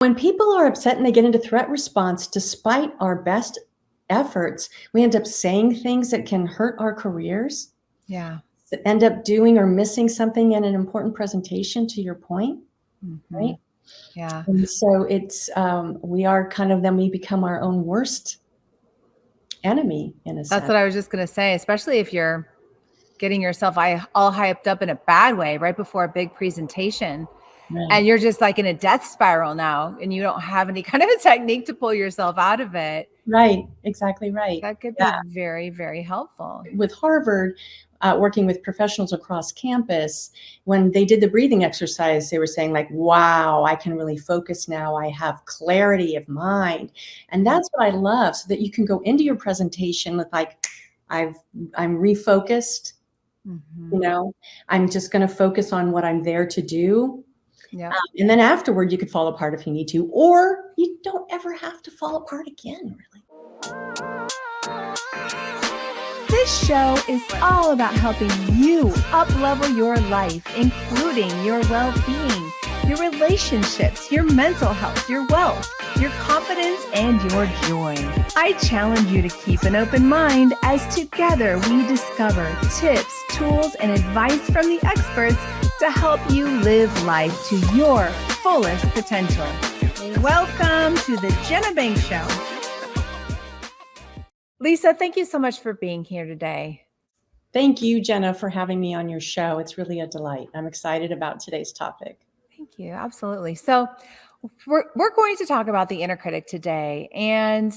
When people are upset and they get into threat response, despite our best efforts, we end up saying things that can hurt our careers, Yeah. that end up doing or missing something in an important presentation, to your point, right? Yeah. And so it's, then we become our own worst enemy in a sense. That's what I was just going to say, especially if you're getting yourself all hyped up in a bad way right before a big presentation. Right. And you're just like in a death spiral now, and you don't have any kind of a technique to pull yourself out of it. Right. Exactly right. That could be very, very helpful. With Harvard, working with professionals across campus, when they did the breathing exercise, they were saying like, wow, I can really focus now. I have clarity of mind. And that's what I love, so that you can go into your presentation with like, I'm refocused, I'm just going to focus on what I'm there to do. Yeah. And then afterward, you could fall apart if you need to, or you don't ever have to fall apart again, really. This show is all about helping you up-level your life, including your well-being, your relationships, your mental health, your wealth, your confidence, and your joy. I challenge you to keep an open mind as together we discover tips, tools, and advice from the experts to help you live life to your fullest potential. Welcome to the Jenna Banks Show. Lisa, thank you so much for being here today. Thank you, Jenna, for having me on your show. It's really a delight. I'm excited about today's topic. Thank you. Absolutely. So we're going to talk about the inner critic today. And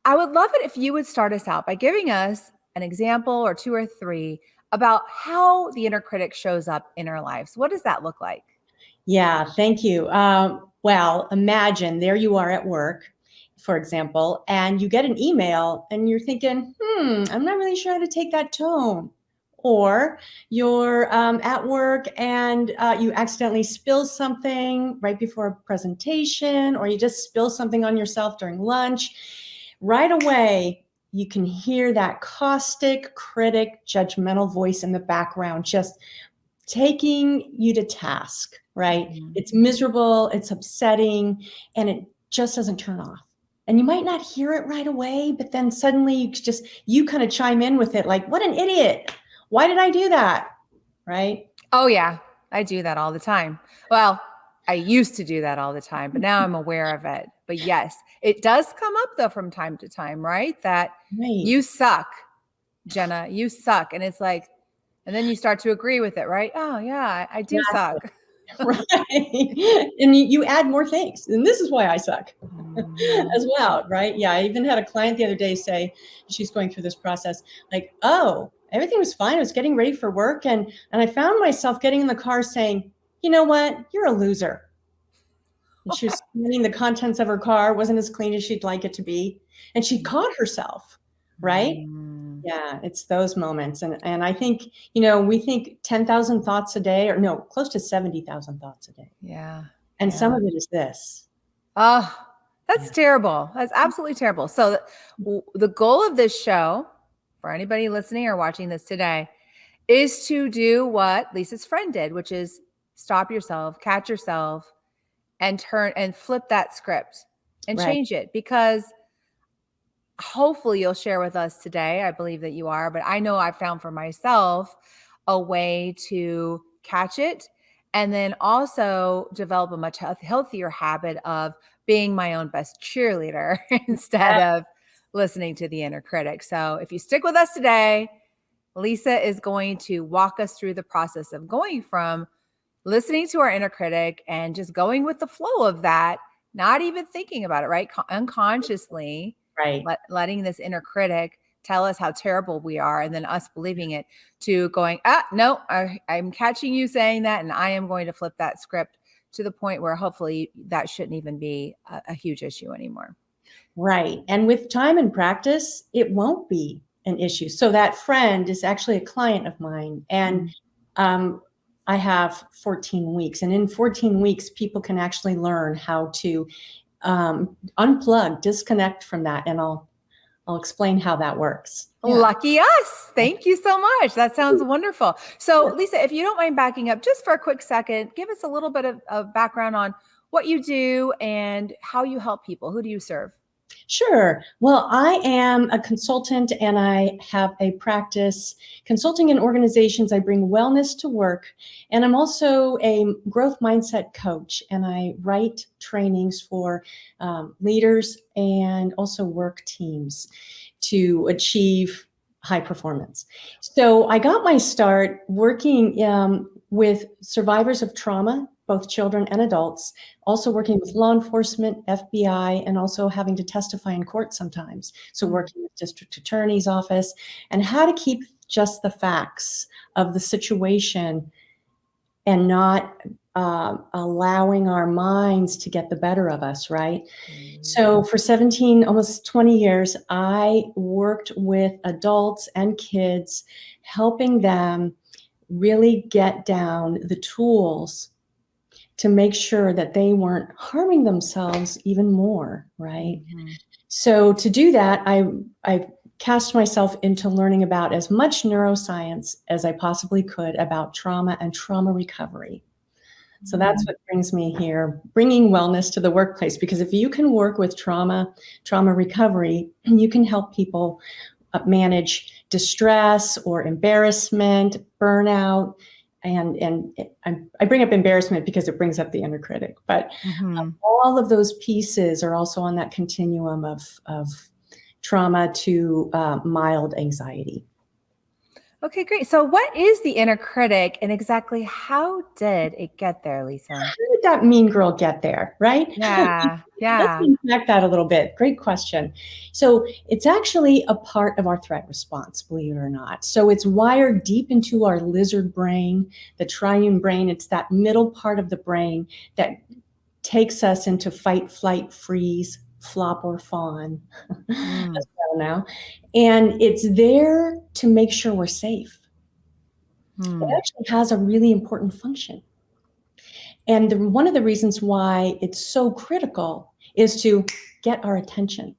I would love it if you would start us out by giving us an example or two or three about how the inner critic shows up in our lives. What does that look like? Yeah, thank you. Well, imagine there you are at work, for example, and you get an email and you're thinking, I'm not really sure how to take that tone. Or you're at work and you accidentally spill something right before a presentation, or you just spill something on yourself during lunch. Right away, you can hear that caustic, critic, judgmental voice in the background just taking you to task, right? Mm-hmm. It's miserable, it's upsetting, and it just doesn't turn off. And you might not hear it right away, but then suddenly you kind of chime in with it like, what an idiot. Why did I do that? Right? Oh, yeah. I do that all the time. Well, I used to do that all the time, but now I'm aware of it. But yes, it does come up though from time to time, right? That you suck, Jenna, you suck. And it's like, and then you start to agree with it, right? Oh yeah, I do suck. Right. And you add more things. And this is why I suck as well, right? Yeah. I even had a client the other day say, she's going through this process, like, oh, everything was fine. I was getting ready for work. And I found myself getting in the car saying, you know what? You're a loser. And she was scanning the contents of her car, wasn't as clean as she'd like it to be. And she caught herself, right? Yeah, it's those moments. And I think, we think 10,000 thoughts a day, or no, close to 70,000 thoughts a day. Yeah. And some of it is this. Oh, that's terrible. That's absolutely terrible. So the goal of this show, for anybody listening or watching this today, is to do what Lisa's friend did, which is stop yourself, catch yourself, and turn and flip that script and change it. Because hopefully you'll share with us today, I believe that you are, but I know I found for myself a way to catch it and then also develop a much healthier habit of being my own best cheerleader instead of listening to the inner critic. So if you stick with us today, Lisa is going to walk us through the process of going from listening to our inner critic and just going with the flow of that, not even thinking about it, right? Unconsciously, letting this inner critic tell us how terrible we are, and then us believing it, to going, no, I'm catching you saying that, and I am going to flip that script to the point where hopefully that shouldn't even be a huge issue anymore. Right. And with time and practice, it won't be an issue. So that friend is actually a client of mine, and I have 14 weeks. And in 14 weeks, people can actually learn how to unplug, disconnect from that. And I'll explain how that works. Yeah. Lucky us. Thank you so much. That sounds wonderful. So Lisa, if you don't mind backing up just for a quick second, give us a little bit of background on what you do and how you help people. Who do you serve? Sure. Well, I am a consultant and I have a practice consulting in organizations. I bring wellness to work, and I'm also a growth mindset coach, and I write trainings for leaders and also work teams to achieve high performance. So I got my start working with survivors of trauma, both children and adults, also working with law enforcement, FBI, and also having to testify in court sometimes. So working with district attorney's office, and how to keep just the facts of the situation and not allowing our minds to get the better of us, right? So for 17, almost 20 years, I worked with adults and kids, helping them really get down the tools to make sure that they weren't harming themselves even more, right? So to do that, I cast myself into learning about as much neuroscience as I possibly could about trauma and trauma recovery. So that's what brings me here, bringing wellness to the workplace, because if you can work with trauma recovery, you can help people manage distress or embarrassment, burnout. And I bring up embarrassment because it brings up the inner critic, but all of those pieces are also on that continuum of trauma to mild anxiety. Okay, great. So what is the inner critic and exactly how did it get there, Lisa? How did that mean girl get there, right? Yeah. Let's unpack that a little bit. Great question. So it's actually a part of our threat response, believe it or not. So it's wired deep into our lizard brain, the triune brain. It's that middle part of the brain that takes us into fight, flight, freeze, flop, or fawn, as well now. And it's there to make sure we're safe. It actually has a really important function. And one of the reasons why it's so critical is to get our attention.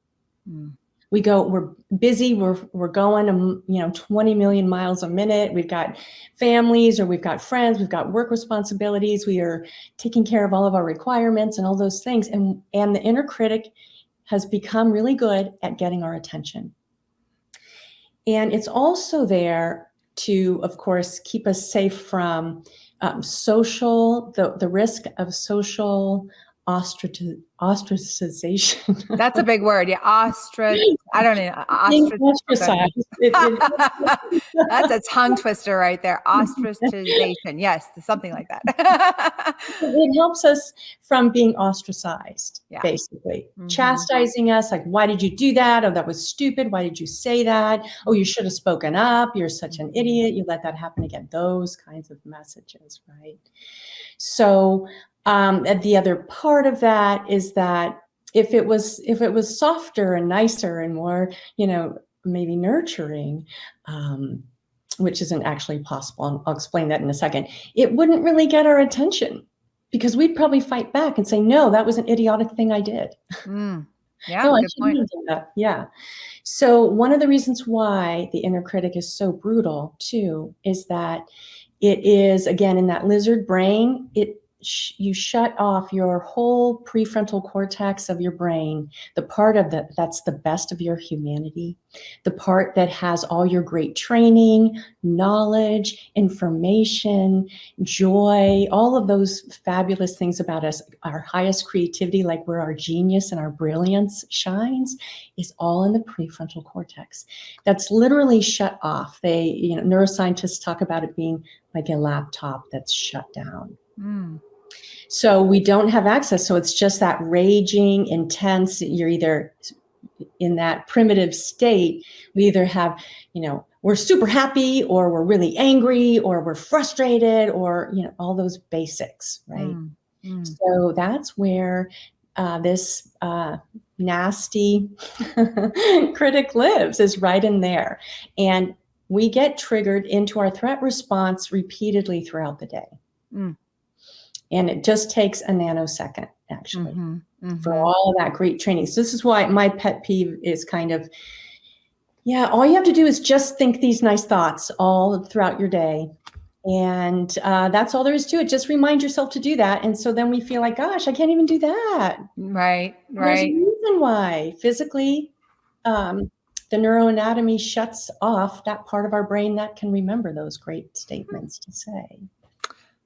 We're busy, we're going 20 million miles a minute. We've got families, or we've got friends, we've got work responsibilities. We are taking care of all of our requirements and all those things. And the inner critic has become really good at getting our attention. And it's also there to, of course, keep us safe from the risk of social ostracization. That's a big word. Yeah. I don't know. Ostracized. That's a tongue twister right there. Ostracization. Yes. Something like that. It helps us from being ostracized, basically. Chastising us, like, why did you do that? Oh, that was stupid. Why did you say that? Oh, you should have spoken up. You're such an idiot. You let that happen again. Those kinds of messages, right? So the other part of that is that if it was softer and nicer and more, maybe nurturing, which isn't actually possible, I'll explain that in a second, it wouldn't really get our attention, because we'd probably fight back and say, no, that was an idiotic thing I did. Yeah, no, I good shouldn't point. have done that. Yeah. So one of the reasons why the inner critic is so brutal too is that it is, again, in that lizard brain, you shut off your whole prefrontal cortex of your brain, the part of that's the best of your humanity, the part that has all your great training, knowledge, information, joy, all of those fabulous things about us, our highest creativity, like where our genius and our brilliance shines, is all in the prefrontal cortex. That's literally shut off. Neuroscientists talk about it being like a laptop that's shut down. So we don't have access. So it's just that raging, intense, you're either in that primitive state. We either have, we're super happy, or we're really angry, or we're frustrated, or, all those basics, right? So that's where this nasty critic lives, is right in there. And we get triggered into our threat response repeatedly throughout the day. And it just takes a nanosecond, actually, for all of that great training. So this is why my pet peeve is kind of, all you have to do is just think these nice thoughts all throughout your day, And that's all there is to it. Just remind yourself to do that. And so then we feel like, gosh, I can't even do that. Right. There's a Right. reason why physically the neuroanatomy shuts off that part of our brain that can remember those great statements to say.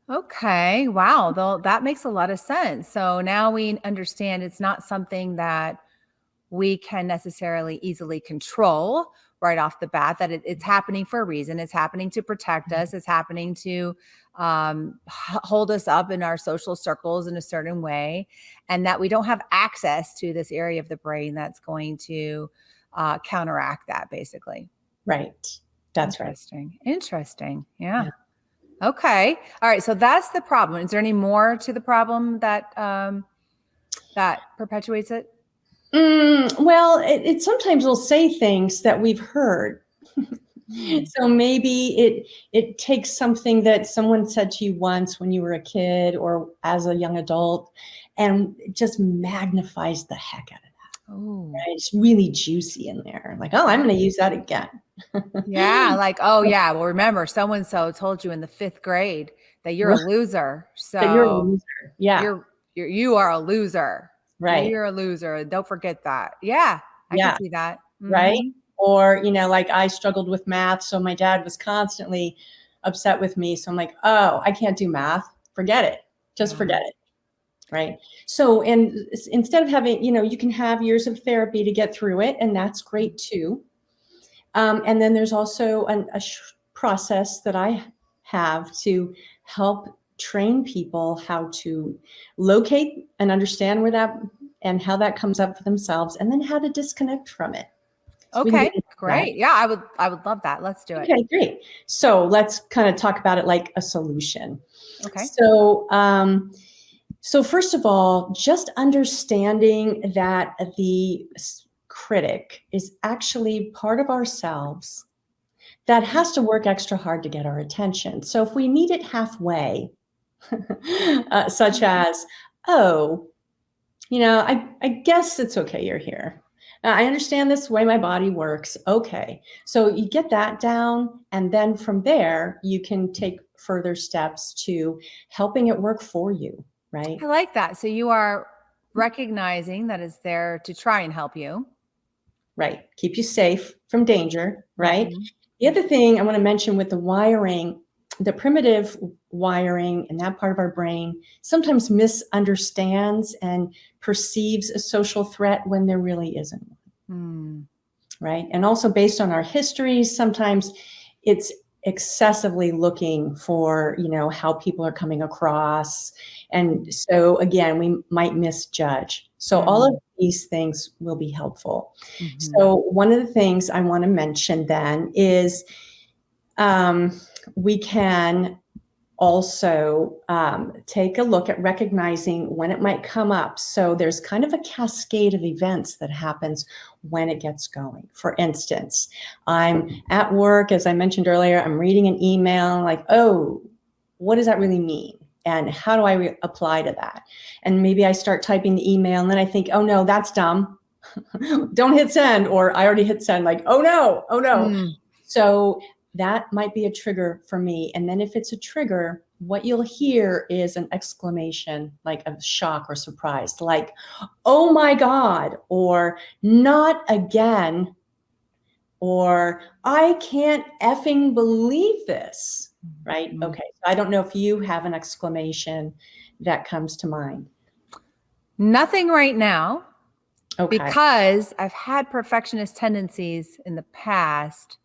Okay. Wow. Though that makes a lot of sense. So now we understand it's not something that we can necessarily easily control right off the bat, that it's happening for a reason. It's happening to protect us. It's happening to hold us up in our social circles in a certain way, and that we don't have access to this area of the brain that's going to counteract that, basically. Right. That's Interesting. Interesting. Yeah. Okay. All right. So that's the problem. Is there any more to the problem that that perpetuates it? Well, it sometimes will say things that we've heard. So maybe it takes something that someone said to you once when you were a kid or as a young adult, and it just magnifies the heck out of that. Oh, Right? It's really juicy in there. Like, oh, I'm going to use that again. yeah. Like, oh, yeah. Well, remember, so and so told you in the 5th grade that you're a loser. So That you're a loser. Yeah. you are a loser. Right. You're a loser. Don't forget that. Yeah, I Yeah. can see that. Right. Mhm. Or, like I struggled with math. So my dad was constantly upset with me. So I'm like, oh, I can't do math. Forget it. Just forget it. Right. So, and instead of having, you can have years of therapy to get through it. And that's great too. And then there's also a process that I have to help train people how to locate and understand where that and how that comes up for themselves, and then how to disconnect from it. So we can Okay, get into that. great. Yeah, I would love that. Let's do it. Okay, great. So let's kind of talk about it like a solution. Okay. So first of all, just understanding that the critic is actually part of ourselves that has to work extra hard to get our attention. So if we meet it halfway, such as, oh, I guess it's okay you're here. I understand this way my body works. Okay. So you get that down. And then from there, you can take further steps to helping it work for you. Right. I like that. So you are recognizing that it's there to try and help you. Right. Keep you safe from danger. Right. Mm-hmm. The other thing I want to mention with the wiring, the primitive wiring in that part of our brain sometimes misunderstands and perceives a social threat when there really isn't one. Right. And also based on our histories, sometimes it's excessively looking for, how people are coming across. And so again, we might misjudge. So all of these things will be helpful. So one of the things I want to mention then is we can also take a look at recognizing when it might come up. So there's kind of a cascade of events that happens when it gets going. For instance, I'm at work, as I mentioned earlier, I'm reading an email like, oh, what does that really mean? And how do I apply to that? And maybe I start typing the email and then I think, oh no, that's dumb. Don't hit send, or I already hit send, like, oh no. So that might be a trigger for me. And then if it's a trigger, what you'll hear is an exclamation, like of shock or surprise, like, oh my God, or not again, or I can't effing believe this, right? Okay, so I don't know if you have an exclamation that comes to mind. Nothing right now. Okay. Because I've had perfectionist tendencies in the past,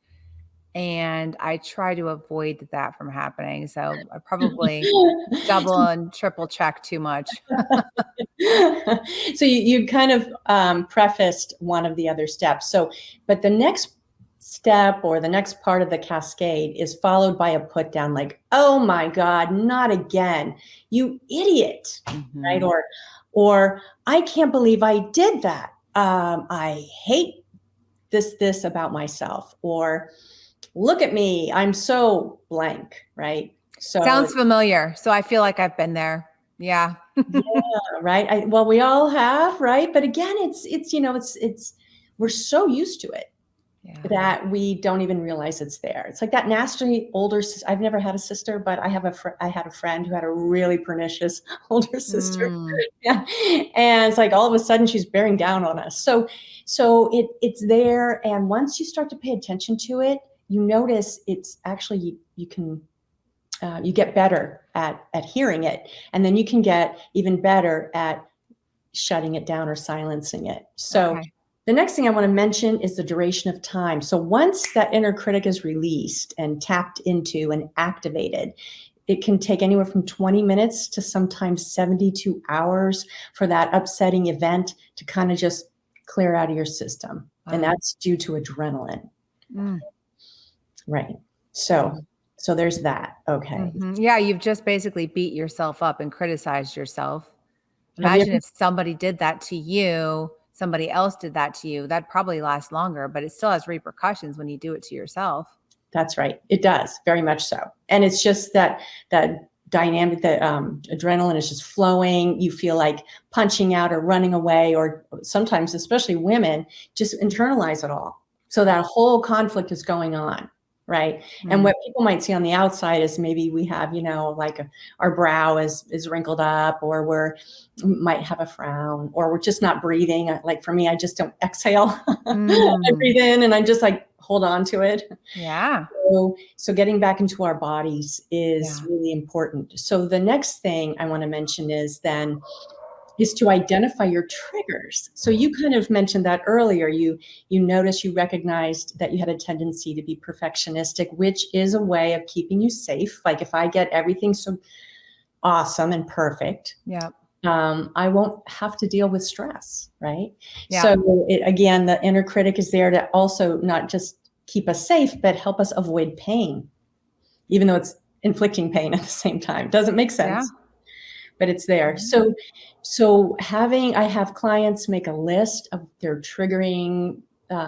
and I try to avoid that from happening. So I probably double and triple check too much. So you kind of prefaced one of the other steps. So, but the next step or the next part of the cascade is followed by a put down, like, oh my God, not again, you idiot, right? Or I can't believe I did that. I hate this about myself. Or look at me, I'm so blank, right? So sounds familiar. So I feel like I've been there. Yeah. Yeah, right. Well, we all have, right? But again, it's we're so used to it. that we don't even realize it's there. It's like that nasty older sister. I've never had a sister, but I had a friend who had a really pernicious older sister. Yeah. And it's like all of a sudden she's bearing down on us. So it's there. And once you start to pay attention to it, you notice it's actually, you can, you get better at hearing it. And then you can get even better at shutting it down or silencing it. So the next thing I want to mention is the duration of time. So once that inner critic is released and tapped into and activated, it can take anywhere from 20 minutes to sometimes 72 hours for that upsetting event to kind of just clear out of your system. And that's due to adrenaline. Right. So there's that. Okay. Yeah. You've just basically beat yourself up and criticized yourself. Imagine if somebody did that to you, somebody else did that to you, that'd probably last longer, but it still has repercussions when you do it to yourself. That's right. It does, very much so. And it's just that dynamic, that adrenaline is just flowing. You feel like punching out or running away, or sometimes, especially women, just internalize it all. So that whole conflict is going on. Right. And what people might see on the outside is maybe we have, like our brow is wrinkled up, or might have a frown, or we're just not breathing. Like for me, I just don't exhale. I breathe in and I just like hold on to it. Yeah. So getting back into our bodies is really important. So the next thing I want to mention is to identify your triggers. So you kind of mentioned that earlier. You noticed, you recognized that you had a tendency to be perfectionistic, which is a way of keeping you safe. Like if I get everything so awesome and perfect, I won't have to deal with stress, right? Yeah. So again, the inner critic is there to also not just keep us safe, but help us avoid pain, even though it's inflicting pain at the same time. Doesn't make sense. Yeah. But it's there. So I have clients make a list of their triggering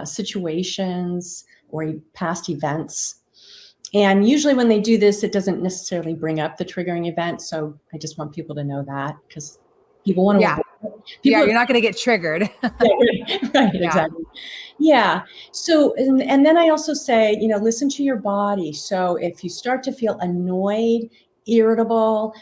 situations or past events. And usually when they do this, it doesn't necessarily bring up the triggering event. So I just want people to know that, because people want to. You're not going to get triggered. Right, exactly. Yeah. So, and then I also say, listen to your body. So if you start to feel annoyed, irritable,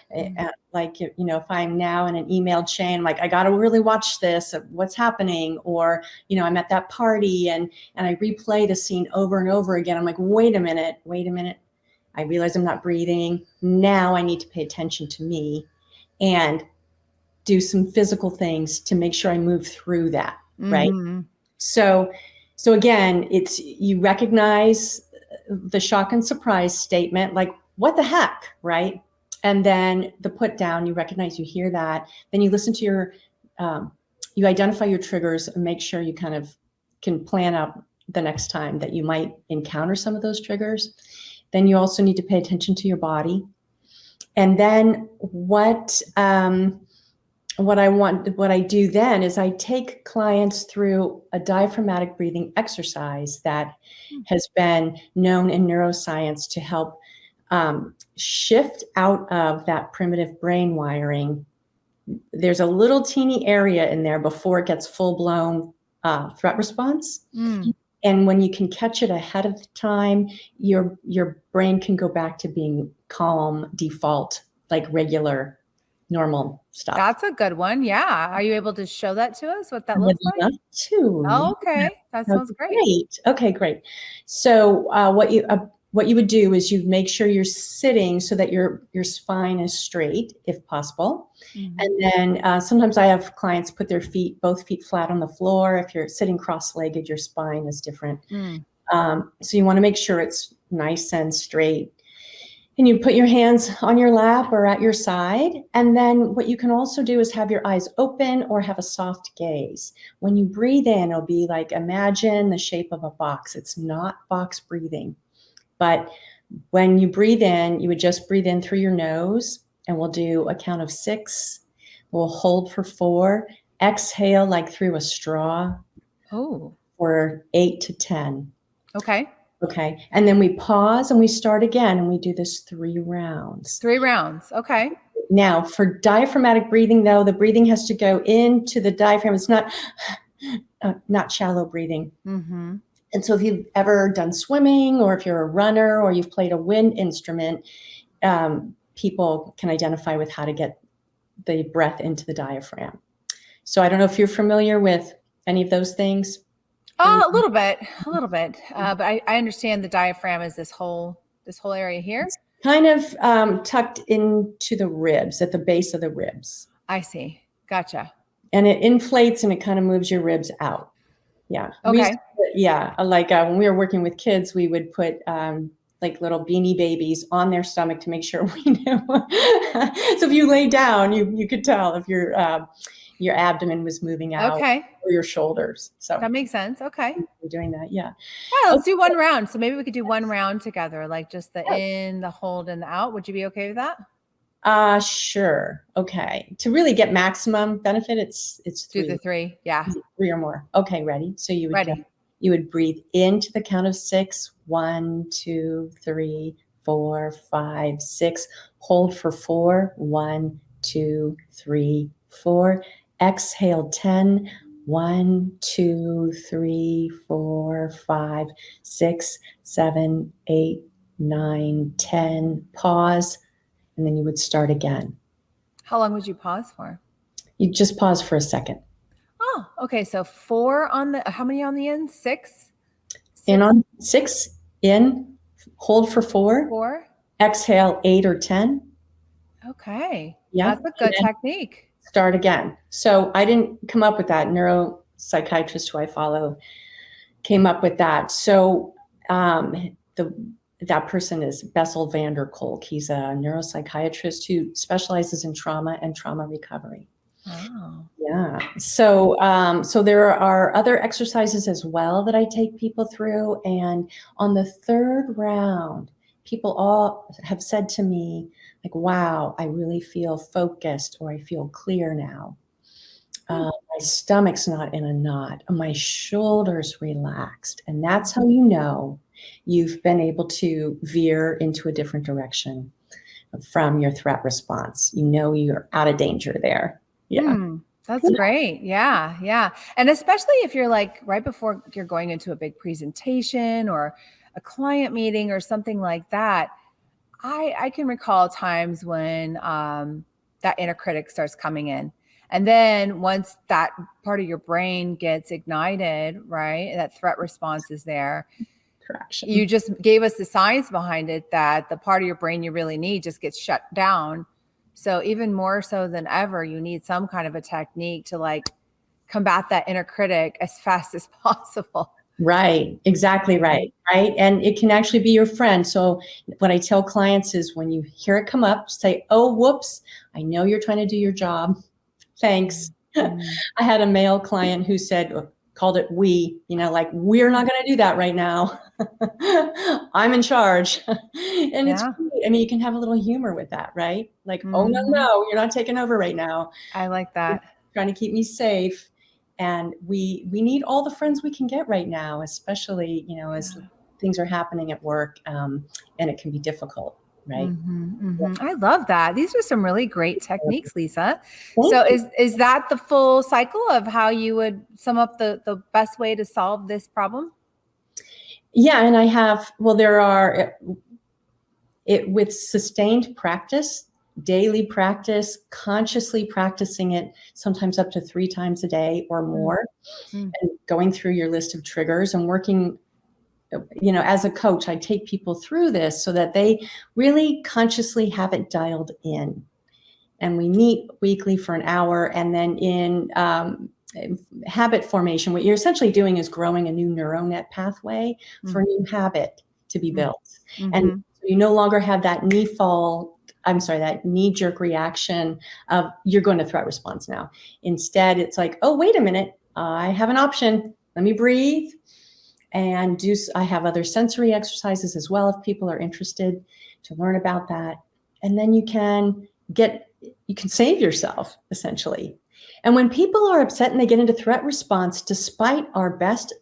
like, if I'm now in an email chain, like, I got to really watch this, what's happening, or, I'm at that party and I replay the scene over and over again. I'm like, wait a minute. I realize I'm not breathing. Now I need to pay attention to me and do some physical things to make sure I move through that. Right. So again, it's, you recognize the shock and surprise statement, like, what the heck, right? And then the put down, you recognize, you hear that, then you listen to you identify your triggers and make sure you kind of can plan out the next time that you might encounter some of those triggers. Then you also need to pay attention to your body. And then what I do then is I take clients through a diaphragmatic breathing exercise that has been known in neuroscience to help shift out of that primitive brain wiring. There's a little teeny area in there before it gets full-blown threat response. And when you can catch it ahead of time, your brain can go back to being calm, default, like regular, normal stuff. That's a good one. Yeah. Are you able to show that to us, what that looks like? I'd love to. Oh, okay. That sounds great. Okay, great. So what you would do is you make sure you're sitting so that your spine is straight, if possible. And then sometimes I have clients put their both feet flat on the floor. If you're sitting cross-legged, your spine is different. So you want to make sure it's nice and straight. And you put your hands on your lap or at your side. And then what you can also do is have your eyes open or have a soft gaze. When you breathe in, it'll be like, imagine the shape of a box. It's not box breathing. But when you breathe in, you would just breathe in through your nose, and we'll do a count of 6. We'll hold for 4. Exhale like through a straw. For 8 to 10. Okay. And then we pause and we start again, and we do this 3 rounds. 3 rounds. Okay. Now, for diaphragmatic breathing, though, the breathing has to go into the diaphragm. It's not shallow breathing. And so if you've ever done swimming, or if you're a runner, or you've played a wind instrument, people can identify with how to get the breath into the diaphragm. So I don't know if you're familiar with any of those things. A little bit. But I understand the diaphragm is this whole area here. It's kind of tucked into the ribs, at the base of the ribs. I see. Gotcha. And it inflates and it kind of moves your ribs out. Yeah. Okay. Like when we were working with kids, we would put like little beanie babies on their stomach to make sure we knew. So if you lay down, you could tell if your abdomen was moving out, Okay. or your shoulders. So that makes sense. Okay. we're doing that. Yeah. Yeah, let's do one round. So maybe we could do one round together, like just the in, the hold, and the out. Would you be okay with that? Sure. Okay. To really get maximum benefit, it's Do the 3. Yeah. 3 or more. Okay, ready? So you would Ready. You would breathe into the count of 6. 1, 2, 3, 4, 5, 6. Hold for 4. 1, 2, 3, 4. Exhale 10. 1, 2, 3, 4, 5, 6, 7, 8, 9, 10. Pause. And then you would start again. How long would you pause for? You just pause for a second. Oh, okay. So 4 on the, how many on the end? 6? In on 6, in, hold for 4. 4. Exhale 8 or 10. Okay. Yeah. That's a good technique. Start again. So I didn't come up with that. Neuropsychiatrist who I follow came up with that. So that person is Bessel van der Kolk. He's a neuropsychiatrist who specializes in trauma and trauma recovery. Oh. Yeah. So there are other exercises as well that I take people through. And on the 3rd round, people all have said to me, like, wow, I really feel focused, or I feel clear now. My stomach's not in a knot. My shoulders relaxed. And that's how you know you've been able to veer into a different direction from your threat response. You know you're out of danger there. Yeah. That's great. Yeah. And especially if you're like right before you're going into a big presentation or a client meeting or something like that, I can recall times when that inner critic starts coming in. And then once that part of your brain gets ignited, right, that threat response is there. Correction. You just gave us the science behind it, that the part of your brain you really need just gets shut down. So even more so than ever, you need some kind of a technique to like combat that inner critic as fast as possible. Right. Exactly right. Right. And it can actually be your friend. So what I tell clients is, when you hear it come up, say, oh, whoops, I know you're trying to do your job. Thanks. I had a male client who called it we, like, we're not going to do that right now. I'm in charge. And it's great. I mean, you can have a little humor with that, right? Like, oh, no, you're not taking over right now. I like that. You're trying to keep me safe. And we need all the friends we can get right now, especially, as things are happening at work, and it can be difficult. Right. I love that. These are some really great techniques, Lisa. So is that the full cycle of how you would sum up the best way to solve this problem? Yeah. And there are, with sustained practice, daily practice, consciously practicing it, sometimes up to 3 times a day or more, and going through your list of triggers and working. As a coach, I take people through this so that they really consciously have it dialed in. And we meet weekly for an hour. And then in habit formation, what you're essentially doing is growing a new neural net pathway for a new habit to be built. And you no longer have that that knee-jerk reaction of, you're going to threat response now. Instead, it's like, oh, wait a minute, I have an option. Let me breathe. And I have other sensory exercises as well, if people are interested to learn about that. And then you can save yourself, essentially. And when people are upset and they get into threat response, despite our best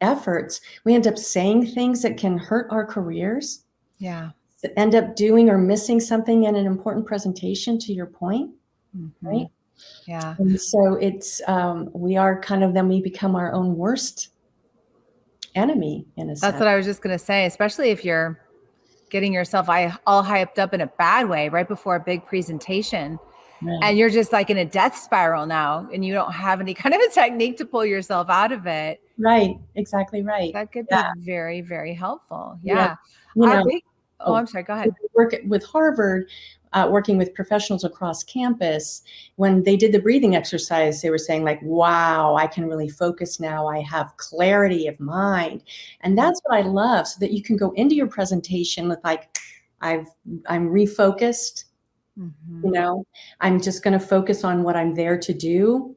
efforts, we end up saying things that can hurt our careers. Yeah. End up doing or missing something in an important presentation, to your point. Right. Yeah. And so it's, we become our own worst enemy in a sense. That's what I was just going to say, especially if you're getting yourself all hyped up in a bad way right before a big presentation. Right. And you're just like in a death spiral now, and you don't have any kind of a technique to pull yourself out of it. Right. Exactly right. That could be very, very helpful. Yeah. I'm sorry. Go ahead. Work with Harvard, working with professionals across campus. When they did the breathing exercise, they were saying like, wow, I can really focus now. I have clarity of mind. And that's what I love, so that you can go into your presentation with like, I'm refocused. Mm-hmm. You know, I'm just going to focus on what I'm there to do.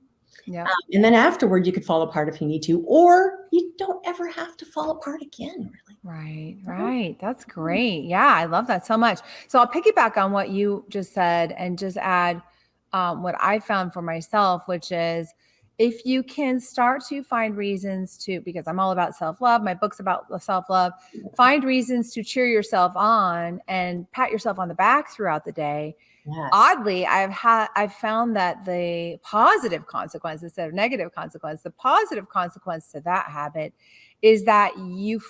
Yeah. And then afterward, you could fall apart if you need to, or you don't ever have to fall apart again, really. Right. That's great. Yeah, I love that so much. So I'll piggyback on what you just said and just add what I found for myself, which is if you can start to find reasons to, because I'm all about self-love, my book's about self-love, find reasons to cheer yourself on and pat yourself on the back throughout the day. Yes. Oddly, I've found that the positive consequence instead of negative consequence, the positive consequence to that habit is that you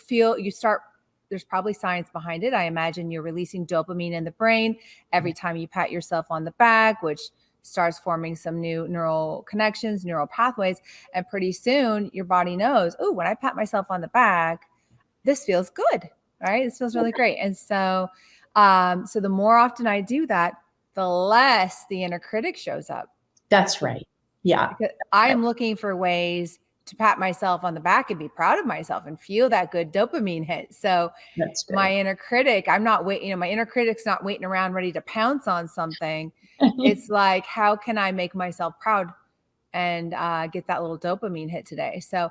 start, there's probably science behind it. I imagine you're releasing dopamine in the brain every time you pat yourself on the back, which starts forming some new neural connections, neural pathways. And pretty soon your body knows, oh, when I pat myself on the back, this feels good, right? This feels really great. And so, so the more often I do that, the less the inner critic shows up. That's right. Yeah. Because I am looking for ways to pat myself on the back and be proud of myself and feel that good dopamine hit. So my inner critic, I'm not waiting, my inner critic's not waiting around ready to pounce on something. It's like, how can I make myself proud and get that little dopamine hit today? So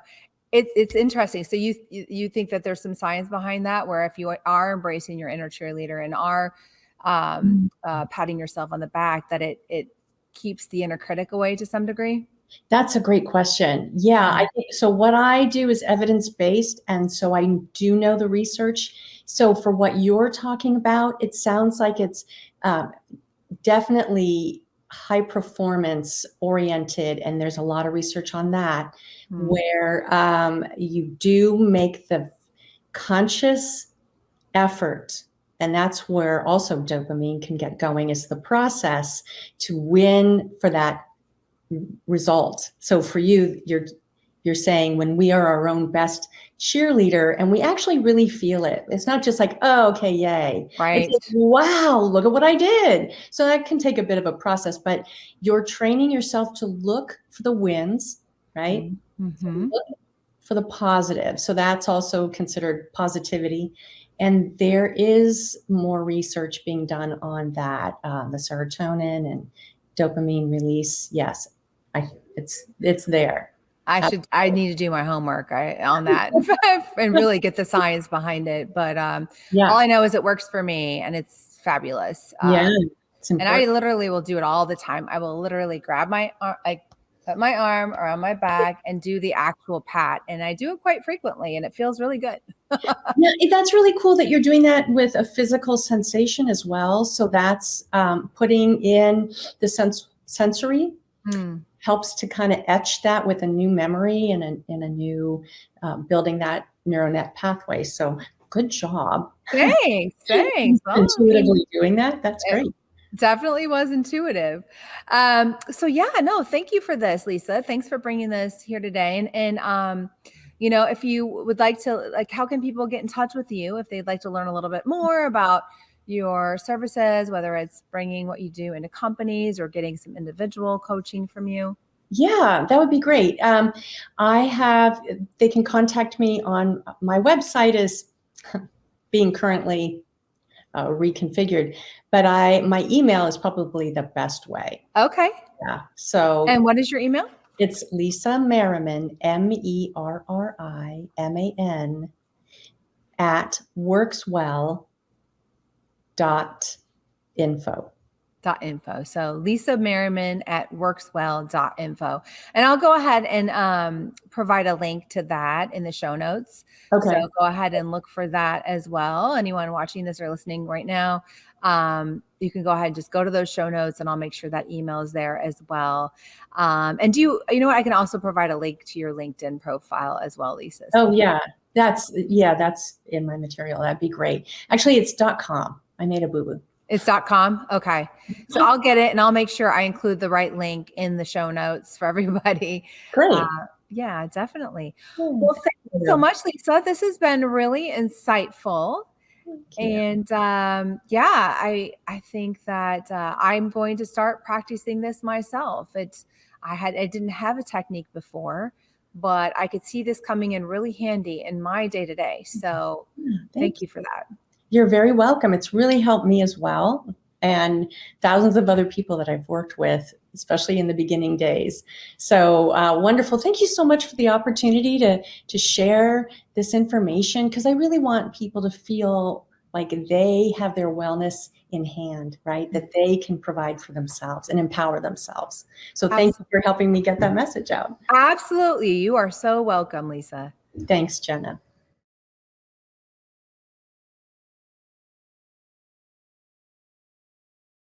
it's interesting. So you think that there's some science behind that, where if you are embracing your inner cheerleader and are patting yourself on the back, that it keeps the inner critic away to some degree? That's a great question. Yeah, I think so. What I do is evidence-based, and so I do know the research. So for what you're talking about, it sounds like it's definitely high performance oriented, and there's a lot of research on that, where you do make the conscious effort. And that's where also dopamine can get going, is the process to win for that result. So for you, you're saying when we are our own best cheerleader and we actually really feel it. It's not just like, oh, okay, yay. Right. It's like, wow, look at what I did. So that can take a bit of a process, but you're training yourself to look for the wins, right? Mm-hmm. Look for the positive. So that's also considered positivity. And there is more research being done on that, the serotonin and dopamine release. Yes, it's there. I need to do my homework on that and really get the science behind it. But all I know is it works for me and it's fabulous. And I literally will do it all the time. I will literally grab my arm, put my arm around my back and do the actual pat. And I do it quite frequently and it feels really good. Yeah, that's really cool that you're doing that with a physical sensation as well. So that's putting in the sensory. Helps to kind of etch that with a new memory and a new building that neural net pathway. So good job. Thanks. Intuitively doing that. That's great. Definitely was intuitive. So yeah, no, thank you for this, Lisa. Thanks for bringing this here today. And you know, if you would like to, like, how can people get in touch with you if they'd like to learn a little bit more about your services, whether it's bringing what you do into companies or getting some individual coaching from you? Yeah, that would be great. They can contact me on my website is being currently reconfigured, but my email is probably the best way. Okay. Yeah. So. And what is your email? It's Lisa Merriman, Merriman at workswell.info. .info. So Lisa Merriman at workswell.info. And I'll go ahead and provide a link to that in the show notes. Okay. So go ahead and look for that as well. Anyone watching this or listening right now, you can go ahead and just go to those show notes and I'll make sure that email is there as well. And you know what? I can also provide a link to your LinkedIn profile as well, Lisa. So yeah. That's in my material. That'd be great. Actually, it's .com. I made a boo-boo. It's .com. Okay. So I'll get it and I'll make sure I include the right link in the show notes for everybody. Great. Yeah, definitely. Well, thank you so much, Lisa. This has been really insightful. And yeah, I think that I'm going to start practicing this myself. I didn't have a technique before, but I could see this coming in really handy in my day-to-day. So thank you for that. You're very welcome. It's really helped me as well, and thousands of other people that I've worked with, especially in the beginning days. So wonderful. Thank you so much for the opportunity to share this information, because I really want people to feel like they have their wellness in hand, right? That they can provide for themselves and empower themselves. So thank you for helping me get that message out. Absolutely. You are so welcome, Lisa. Thanks, Jenna.